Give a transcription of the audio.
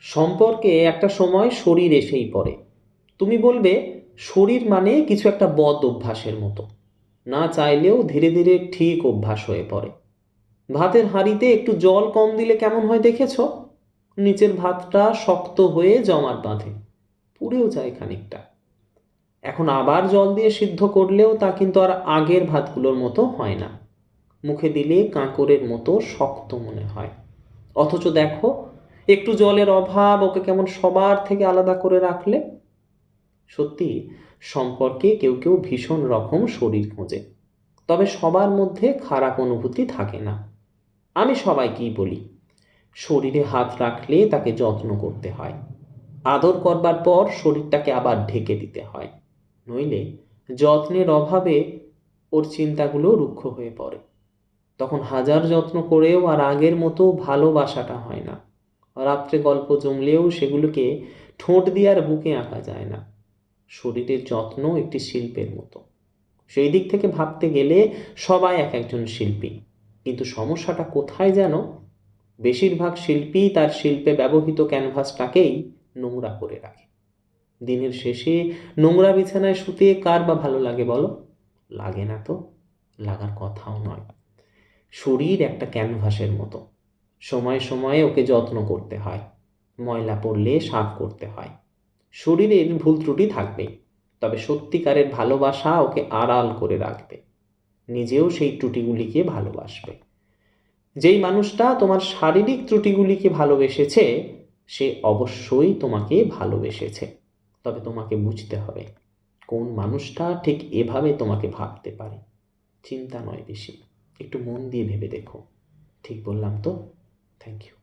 সম্পর্কে একটা সময় শরীর এসেই পড়ে। তুমি বলবে শরীর মানে কিছু একটা বদ অভ্যাসের মতো। না চাইলেও ধীরে ধীরে ঠিক অভ্যাস হয়ে পড়ে। ভাতের হাঁড়িতে একটু জল কম দিলে কেমন হয় দেখেছ? নিচের ভাতটা শক্ত হয়ে জমাট বাঁধে, পুড়েও যায় খানিকটা। এখন আবার জল দিয়ে সিদ্ধ করলেও তা কিন্তু আর আগের ভাতগুলোর মতো হয় না। মুখে দিলে কাঁকরের মতো শক্ত মনে হয়। অথচ দেখো, একটু জলের অভাব ওকে কেমন সবার থেকে আলাদা করে রাখলে। সত্যি, সম্পর্কে কেউ কেউ ভীষণ রকম শরীর খোঁজে, তবে সবার মধ্যে খারাপ অনুভূতি থাকে না। আমি সবাইকেই বলি, শরীরে হাত রাখলে তাকে যত্ন করতে হয়। আদর করবার পর শরীরটাকে আবার ঢেকে দিতে হয়, নইলে যত্নের অভাবে ওর চিন্তাগুলো রুক্ষ হয়ে পড়ে। তখন হাজার যত্ন করেও আর আগের মতো ভালোবাসাটা হয় না। রাত্রে গল্প জমলেও সেগুলোকে ঠোঁট দিয়ে আর বুকে আঁকা যায় না। শরীরের যত্ন একটি শিল্পের মতো। সেই দিক থেকে ভাবতে গেলে সবাই এক একজন শিল্পী। কিন্তু সমস্যাটা কোথায় যেন, বেশিরভাগ শিল্পী তার শিল্পে ব্যবহৃত ক্যানভাসটাকেই নোংরা করে রাখে। দিনের শেষে নোংরা বিছানায় শুতে কার বা ভালো লাগে বলো? লাগে না তো, লাগার কথাও নয়। শরীর একটা ক্যানভাসের মতো, সময়ে সময়ে ওকে যত্ন করতে হয়। ময়লা পড়লে সাফ করতে হয়। শরীরের ভুল ত্রুটি থাকবে, তবে সত্যিকারের ভালোবাসা ওকে আড়াল করে রাখবে। নিজেও সেই ত্রুটিগুলিকে ভালোবাসবে। যেই মানুষটা তোমার শারীরিক ত্রুটিগুলিকে ভালোবেসেছে, সে অবশ্যই তোমাকে ভালোবেসেছে। তবে তোমাকে বুঝতে হবে কোন মানুষটা ঠিক এভাবে তোমাকে ভাবতে পারে। চিন্তা নয় বেশি, একটু মন দিয়ে ভেবে দেখো। ঠিক বললাম তো? Thank you.